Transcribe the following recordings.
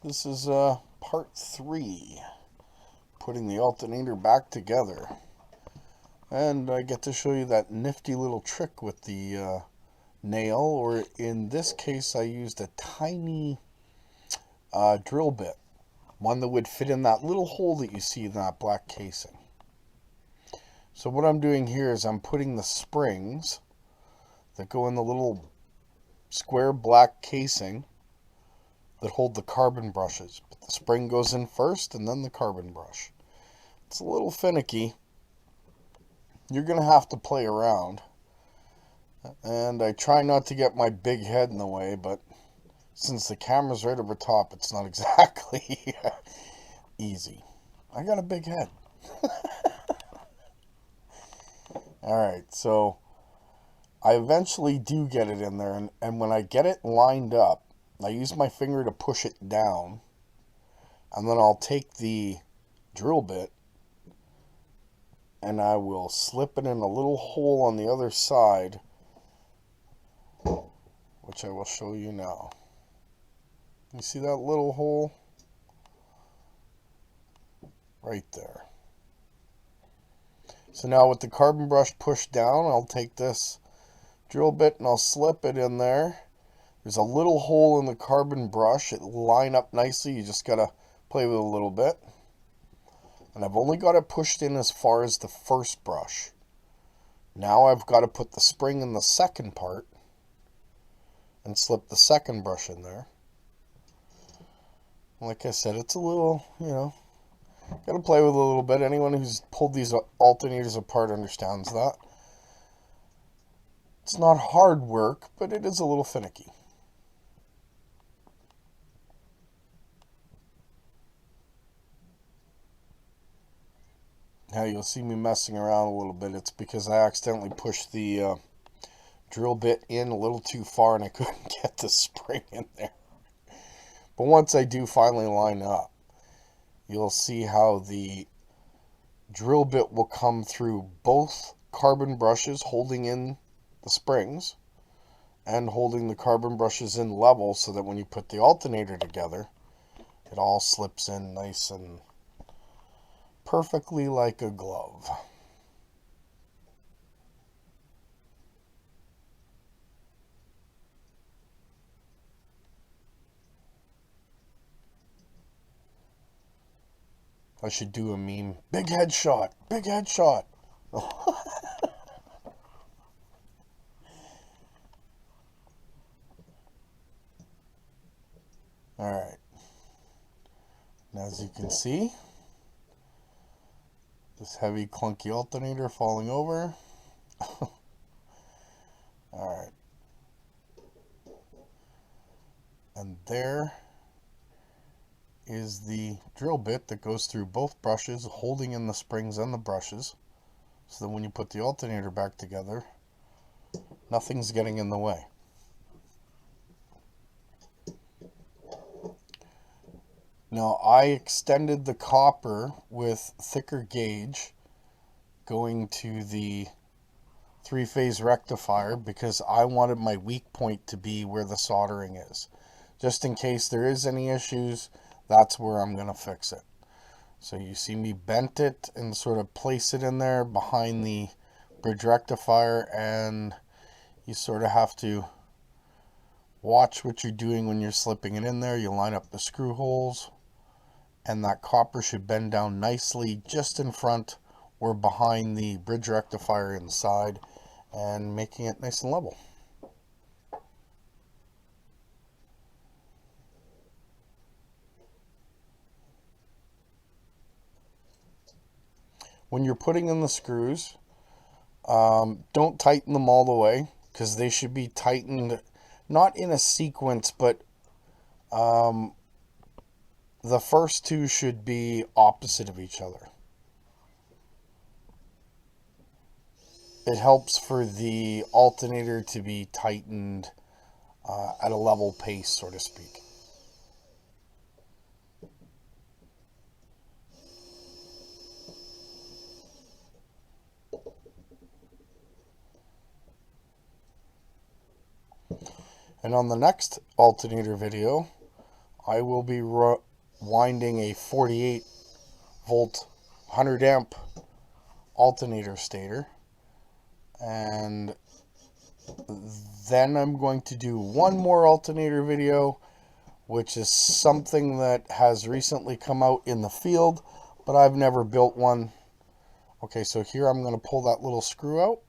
This is part 3, putting the alternator back together. And I get to show you that nifty little trick with the nail, or in this case I used a tiny drill bit. One that would fit in that little hole that you see in that black casing. So what I'm doing here is I'm putting the springs that go in the little square black casing that hold the carbon brushes. But the spring goes in first and then the carbon brush. It's a little finicky. You're going to have to play around. And I try not to get my big head in the way, but since the camera's right over top, it's not exactly easy. I got a big head. Alright, so I eventually do get it in there, and when I get it lined up, I use my finger to push it down, and then I'll take the drill bit and I will slip it in a little hole on the other side, which I will show you now. You see that little hole? Right there. So now with the carbon brush pushed down, I'll take this drill bit and I'll slip it in there. There's a little hole in the carbon brush. It'll line up nicely. You just got to play with it a little bit. And I've only got it pushed in as far as the first brush. Now I've got to put the spring in the second part and slip the second brush in there. Like I said, it's a little, got to play with it a little bit. Anyone who's pulled these alternators apart understands that. It's not hard work, but it is a little finicky. Now you'll see me messing around a little bit. It's because I accidentally pushed the drill bit in a little too far and I couldn't get the spring in there. But once I do finally line up, you'll see how the drill bit will come through both carbon brushes holding in the springs and holding the carbon brushes in level, so that when you put the alternator together, it all slips in nice and perfectly like a glove. I should do a meme. Big headshot! Big headshot! Alright. As you can see, this heavy clunky alternator falling over. Alright. And there is the drill bit that goes through both brushes, holding in the springs and the brushes, so that when you put the alternator back together, nothing's getting in the way. Now I extended the copper with thicker gauge going to the 3-phase rectifier because I wanted my weak point to be where the soldering is. Just in case there is any issues, that's where I'm going to fix it. So you see me bent it and sort of place it in there behind the bridge rectifier, and you sort of have to watch what you're doing when you're slipping it in there. You line up the screw holes, and that copper should bend down nicely just in front or behind the bridge rectifier inside, and making it nice and level. When you're putting in the screws, don't tighten them all the way, because they should be tightened not in a sequence, but the first two should be opposite of each other. It helps for the alternator to be tightened at a level pace, so to speak. And on the next alternator video, I will be winding a 48 volt 100 amp alternator stator, and then I'm going to do one more alternator video, which is something that has recently come out in the field, but I've never built one. Okay, so here I'm going to pull that little screw out,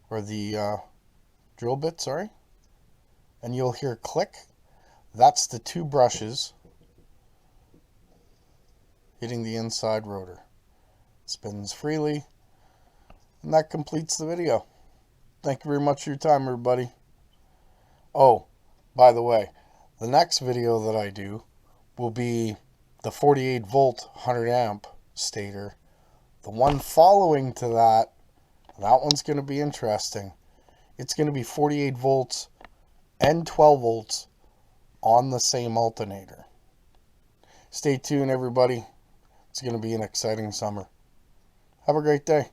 or the drill bit, sorry, and you'll hear click. That's the two brushes hitting the inside rotor. It spins freely, and that completes the video. Thank you very much for your time, everybody. Oh, by the way, the next video that I do will be the 48 volt 100 amp stator. The one following to that one's going to be interesting. It's going to be 48 volts and 12 volts on the same alternator. Stay tuned, everybody. It's going to be an exciting summer. Have a great day.